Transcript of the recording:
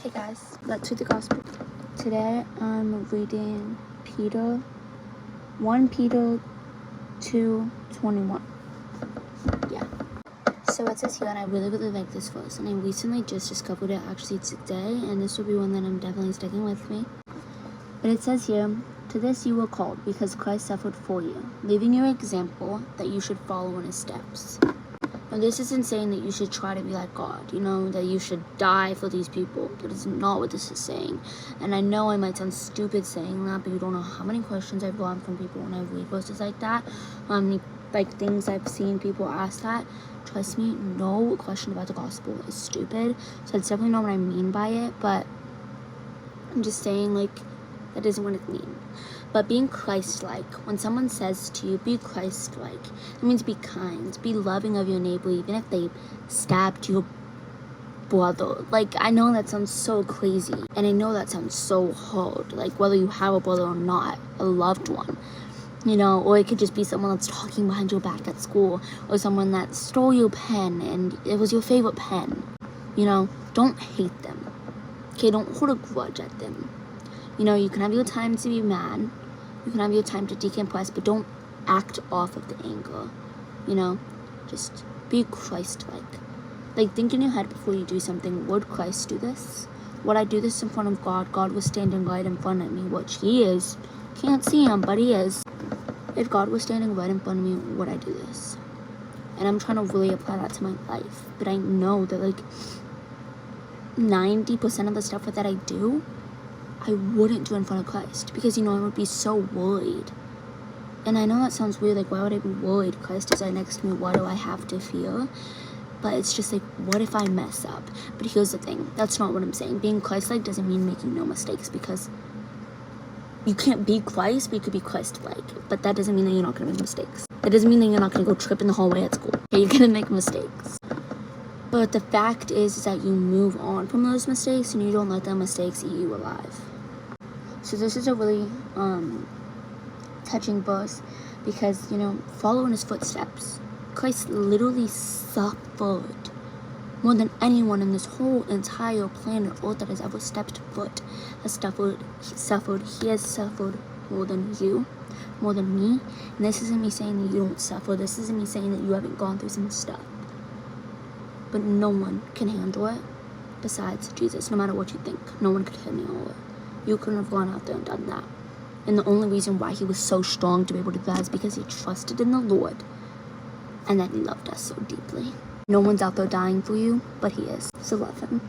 Hey guys, let's read the gospel. Today I'm reading 1 Peter 2:21. Yeah. So it says here, and I really like this verse, and I recently just discovered it actually today, and this will be one that I'm definitely sticking with me. But it says here, to this you were called, because Christ suffered for you, leaving you an example that you should follow in his steps. Now this isn't saying that you should try to be like God, that you should die for these people. That is not what this is saying. And I know I might sound stupid saying that, but you don't know how many questions I've gotten from people when I read verses like that, how many things I've seen people ask that. Trust me, no question about the gospel is stupid. So that's definitely not what I mean by it, but I'm just saying that isn't what it means. But being Christ-like, when someone says to you, be Christ-like, it means be kind, be loving of your neighbor, even if they stabbed your brother. I know that sounds so crazy, and I know that sounds so hard, whether you have a brother or not, a loved one, or it could just be someone that's talking behind your back at school, or someone that stole your pen, and it was your favorite pen. Don't hate them, okay? Don't hold a grudge at them. You can have your time to be mad, you can have your time to decompress, but don't act off of the anger, just be Christ-like. Think in your head before you do something, would Christ do this? Would I do this in front of God? God was standing right in front of me, which he is. Can't see him, but he is. If God was standing right in front of me, would I do this? And I'm trying to really apply that to my life, but I know that 90% of the stuff that I do, I wouldn't do in front of Christ, because I would be so worried. And I know that sounds weird, why would I be worried? Christ is right next to me, why do I have to fear? But it's just what if I mess up? But here's the thing, that's not what I'm saying. Being Christ-like doesn't mean making no mistakes, because you can't be Christ, but you could be Christ-like. But that doesn't mean that you're not going to make mistakes. That doesn't mean that you're not going to go trip in the hallway at school. Okay, you're going to make mistakes. But the fact is that you move on from those mistakes, and you don't let those mistakes eat you alive. So this is a really touching verse, because, follow in his footsteps. Christ literally suffered more than anyone in this whole entire planet Earth that has ever stepped foot has suffered. He has suffered more than you, more than me. And this isn't me saying that you don't suffer. This isn't me saying that you haven't gone through some stuff. But no one can handle it besides Jesus, no matter what you think. No one could handle it. You couldn't have gone out there and done that. And the only reason why he was so strong to be able to do that is because he trusted in the Lord, and that he loved us so deeply. No one's out there dying for you, but he is. So love him.